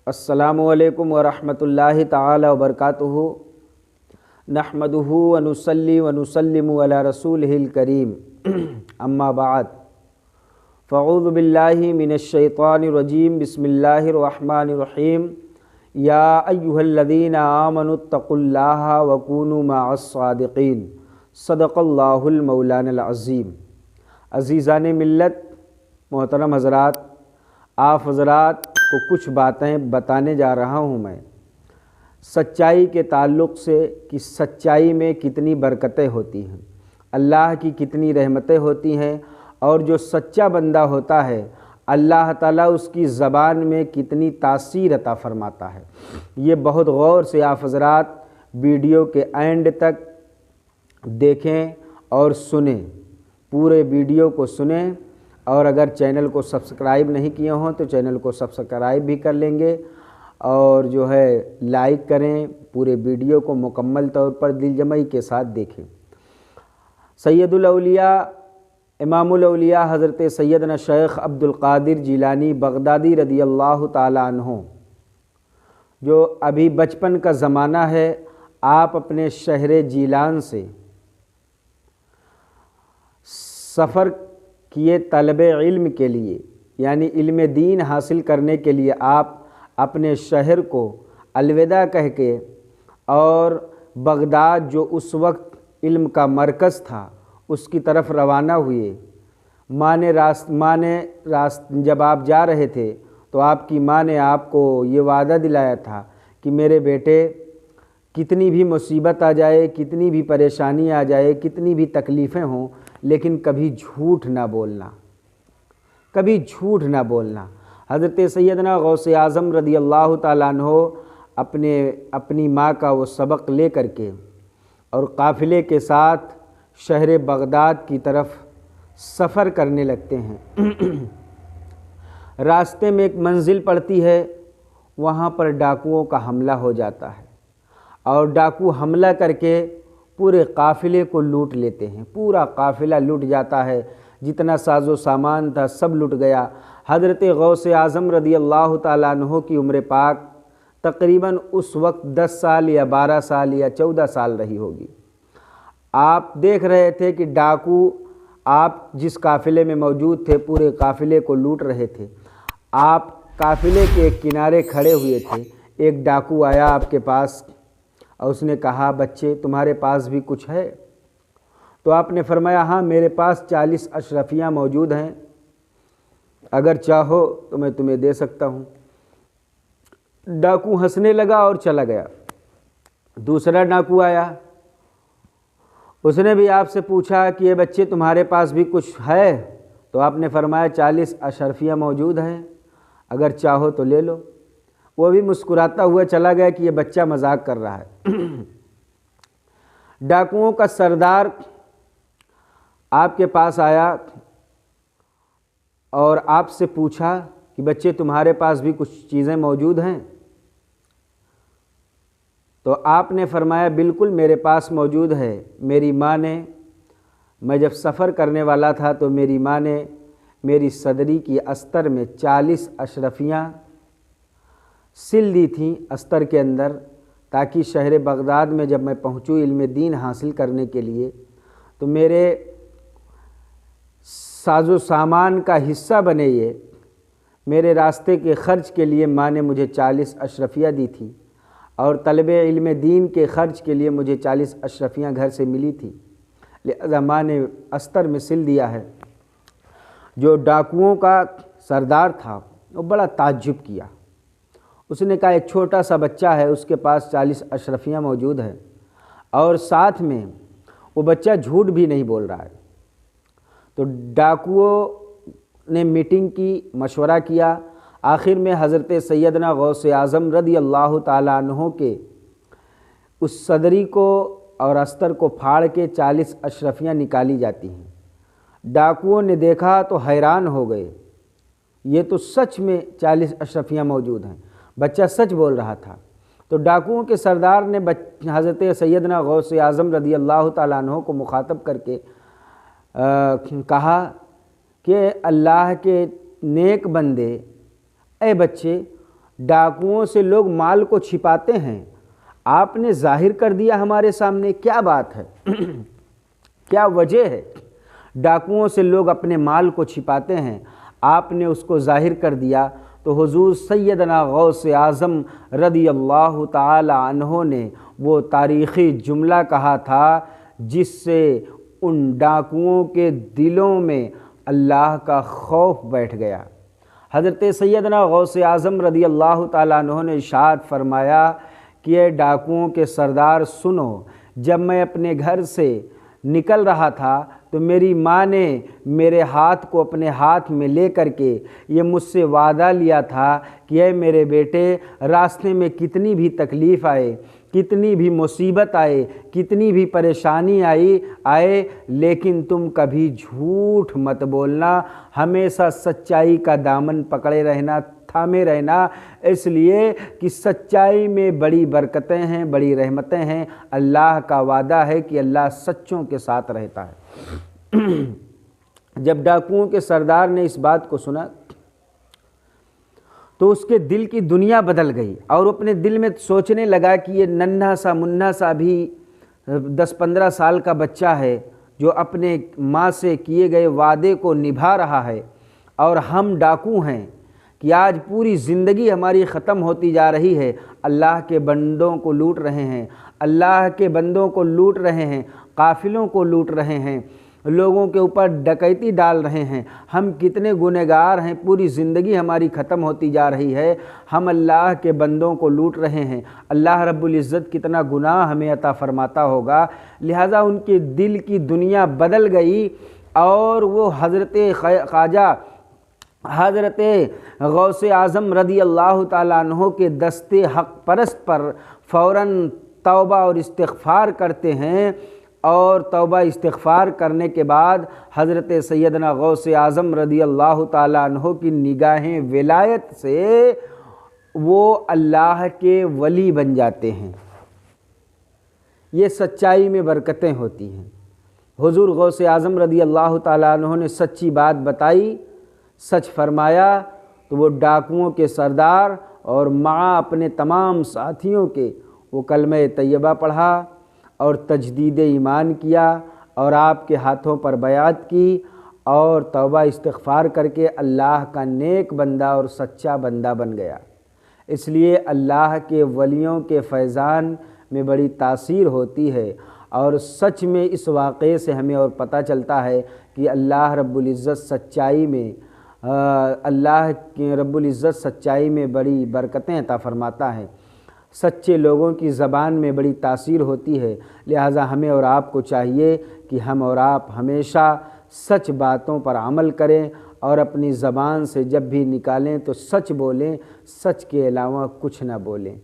السلام علیکم ورحمۃ اللہ تعالی وبرکاتہ۔ نحمدہ ونصلی ونسلم علی رسولہ الکریم، اما بعد فاعوذ باللہ من الشیطان الرجیم، بسم اللہ الرحمن الرحیم۔ یا ایھا الذین آمنوا اتقوا اللہ وکونوا مع الصادقین، صدق اللہ المولانا العظیم۔ عزیزان ملت، محترم حضرات، آپ حضرات کو کچھ باتیں بتانے جا رہا ہوں میں سچائی کے تعلق سے، کہ سچائی میں کتنی برکتیں ہوتی ہیں، اللہ کی کتنی رحمتیں ہوتی ہیں، اور جو سچا بندہ ہوتا ہے اللہ تعالیٰ اس کی زبان میں کتنی تاثیر عطا فرماتا ہے۔ یہ بہت غور سے آپ حضرات ویڈیو کے اینڈ تک دیکھیں اور سنیں، پورے ویڈیو کو سنیں، اور اگر چینل کو سبسکرائب نہیں کیے ہوں تو چینل کو سبسکرائب بھی کر لیں گے، اور جو ہے لائک کریں، پورے ویڈیو کو مکمل طور پر دل جمعی کے ساتھ دیکھیں۔ سید الاولیاء، امام الاولیاء حضرت سیدنا شیخ عبد القادر جیلانی بغدادی رضی اللہ تعالیٰ عنہ، جو ابھی بچپن کا زمانہ ہے، آپ اپنے شہر جیلان سے سفر کیے طلب علم کے لیے، یعنی علم دین حاصل کرنے کے لیے آپ اپنے شہر کو الوداع کہہ کے، اور بغداد جو اس وقت علم کا مرکز تھا اس کی طرف روانہ ہوئے۔ جب آپ جا رہے تھے تو آپ کی ماں نے آپ کو یہ وعدہ دلایا تھا کہ میرے بیٹے، کتنی بھی مصیبت آ جائے، کتنی بھی پریشانی آ جائے، کتنی بھی تکلیفیں ہوں، لیکن کبھی جھوٹ نہ بولنا، کبھی جھوٹ نہ بولنا۔ حضرت سیدنا غوث اعظم رضی اللہ تعالیٰ عنہ اپنی ماں کا وہ سبق لے کر کے اور قافلے کے ساتھ شہر بغداد کی طرف سفر کرنے لگتے ہیں۔ راستے میں ایک منزل پڑتی ہے، وہاں پر ڈاکوؤں کا حملہ ہو جاتا ہے، اور ڈاکو حملہ کر کے پورے قافلے کو لوٹ لیتے ہیں۔ پورا قافلہ لوٹ جاتا ہے، جتنا ساز و سامان تھا سب لٹ گیا۔ حضرت غوث اعظم رضی اللہ تعالیٰ عنہ کی عمر پاک تقریباً اس وقت 10 سال یا 12 سال یا 14 سال رہی ہوگی۔ آپ دیکھ رہے تھے کہ ڈاکو آپ جس قافلے میں موجود تھے پورے قافلے کو لوٹ رہے تھے۔ آپ قافلے کے ایک کنارے کھڑے ہوئے تھے، ایک ڈاکو آیا آپ کے پاس اور اس نے کہا، بچے تمہارے پاس بھی کچھ ہے؟ تو آپ نے فرمایا، ہاں میرے پاس 40 اشرفیاں موجود ہیں، اگر چاہو تو میں تمہیں دے سکتا ہوں۔ ڈاکو ہنسنے لگا اور چلا گیا۔ دوسرا ڈاکو آیا، اس نے بھی آپ سے پوچھا کہ یہ بچے تمہارے پاس بھی کچھ ہے؟ تو آپ نے فرمایا 40 اشرفیاں موجود ہیں، اگر چاہو تو لے لو۔ وہ بھی مسکراتا ہوا چلا گیا کہ یہ بچہ مذاق کر رہا ہے۔ ڈاکوؤں کا سردار آپ کے پاس آیا اور آپ سے پوچھا کہ بچے تمہارے پاس بھی کچھ چیزیں موجود ہیں؟ تو آپ نے فرمایا بالکل میرے پاس موجود ہے۔ میری ماں نے، میں جب سفر کرنے والا تھا تو میری ماں نے میری صدری کی استر میں 40 اشرفیاں سل دی تھیں استر کے اندر، تاکہ شہر بغداد میں جب میں پہنچوں علم دین حاصل کرنے کے لیے تو میرے ساز و سامان کا حصہ بنے۔ یہ میرے راستے کے خرچ کے لیے ماں نے مجھے 40 اشرفیاں دی تھی، اور طلب علم دین کے خرچ کے لیے مجھے 40 اشرفیاں گھر سے ملی تھی، لہذا ماں نے استر میں سل دیا ہے۔ جو ڈاکوؤں کا سردار تھا وہ بڑا تعجب کیا، اس نے کہا ایک چھوٹا سا بچہ ہے، اس کے پاس 40 اشرفیاں موجود ہیں، اور ساتھ میں وہ بچہ جھوٹ بھی نہیں بول رہا ہے۔ تو ڈاکوؤں نے میٹنگ کی، مشورہ کیا، آخر میں حضرت سیدنا غوث اعظم رضی اللہ تعالیٰ عنہ کے اس صدری کو اور استر کو پھاڑ کے 40 اشرفیاں نکالی جاتی ہیں۔ ڈاکوؤں نے دیکھا تو حیران ہو گئے، یہ تو سچ میں 40 اشرفیاں موجود ہیں، بچہ سچ بول رہا تھا۔ تو ڈاکوؤں کے سردار نے حضرت سیدنا غوث اعظم رضی اللہ تعالیٰ عنہ کو مخاطب کر کے کہا کہ اللہ کے نیک بندے، اے بچے، ڈاکوؤں سے لوگ مال کو چھپاتے ہیں، آپ نے ظاہر کر دیا ہمارے سامنے، کیا بات ہے؟ کیا وجہ ہے؟ ڈاکوؤں سے لوگ اپنے مال کو چھپاتے ہیں، آپ نے اس کو ظاہر کر دیا۔ تو حضور سیدنا غوث اعظم رضی اللہ تعالی عنہ نے وہ تاریخی جملہ کہا تھا جس سے ان ڈاکوؤں کے دلوں میں اللہ کا خوف بیٹھ گیا۔ حضرت سیدنا غوث اعظم رضی اللہ تعالیٰ عنہ نے ارشاد فرمایا کہ اے ڈاکوؤں کے سردار سنو، جب میں اپنے گھر سے نکل رہا تھا تو میری ماں نے میرے ہاتھ کو اپنے ہاتھ میں لے کر کے یہ مجھ سے وعدہ لیا تھا کہ اے میرے بیٹے، راستے میں کتنی بھی تکلیف آئے، کتنی بھی مصیبت آئے، کتنی بھی پریشانی آئے لیکن تم کبھی جھوٹ مت بولنا، ہمیشہ سچائی کا دامن پکڑے رہنا، تھامے رہنا، اس لیے کہ سچائی میں بڑی برکتیں ہیں، بڑی رحمتیں ہیں۔ اللہ کا وعدہ ہے کہ اللہ سچوں کے ساتھ رہتا ہے۔ جب ڈاکوؤں کے سردار نے اس بات کو سنا تو اس کے دل کی دنیا بدل گئی، اور اپنے دل میں سوچنے لگا کہ یہ ننھا سا منھا سا بھی 10-15 سال کا بچہ ہے جو اپنے ماں سے کیے گئے وعدے کو نبھا رہا ہے، اور ہم ڈاکو ہیں کہ آج پوری زندگی ہماری ختم ہوتی جا رہی ہے، اللہ کے بندوں کو لوٹ رہے ہیں، اللہ کے بندوں کو لوٹ رہے ہیں، قافلوں کو لوٹ رہے ہیں، لوگوں کے اوپر ڈکیتی ڈال رہے ہیں، ہم کتنے گنہگار ہیں، پوری زندگی ہماری ختم ہوتی جا رہی ہے، ہم اللہ کے بندوں کو لوٹ رہے ہیں، اللہ رب العزت کتنا گناہ ہمیں عطا فرماتا ہوگا۔ لہٰذا ان کے دل کی دنیا بدل گئی، اور وہ حضرت خواجہ حضرت غوث اعظم رضی اللہ تعالیٰ عنہ کے دستے حق پرست پر فوراً توبہ اور استغفار کرتے ہیں، اور توبہ استغفار کرنے کے بعد حضرت سیدنا غوث اعظم رضی اللہ تعالیٰ عنہ کی نگاہیں ولایت سے وہ اللہ کے ولی بن جاتے ہیں۔ یہ سچائی میں برکتیں ہوتی ہیں۔ حضور غوث اعظم رضی اللہ تعالیٰ عنہ نے سچی بات بتائی، سچ فرمایا، تو وہ ڈاکوؤں کے سردار اور مع اپنے تمام ساتھیوں کے وہ کلمہ طیبہ پڑھا اور تجدید ایمان کیا، اور آپ کے ہاتھوں پر بیعت کی، اور توبہ استغفار کر کے اللہ کا نیک بندہ اور سچا بندہ بن گیا۔ اس لیے اللہ کے ولیوں کے فیضان میں بڑی تاثیر ہوتی ہے، اور سچ میں اس واقعے سے ہمیں اور پتہ چلتا ہے کہ اللہ رب العزت سچائی میں بڑی برکتیں عطا فرماتا ہے، سچے لوگوں کی زبان میں بڑی تاثیر ہوتی ہے۔ لہٰذا ہمیں اور آپ کو چاہیے کہ ہم اور آپ ہمیشہ سچ باتوں پر عمل کریں، اور اپنی زبان سے جب بھی نکالیں تو سچ بولیں، سچ کے علاوہ کچھ نہ بولیں۔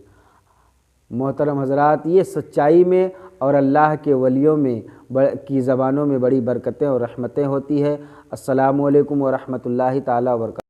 محترم حضرات، یہ سچائی میں اور اللہ کے ولیوں میں کی زبانوں میں بڑی برکتیں اور رحمتیں ہوتی ہے۔ السلام علیکم ورحمۃ اللہ تعالیٰ وبرکاتہ۔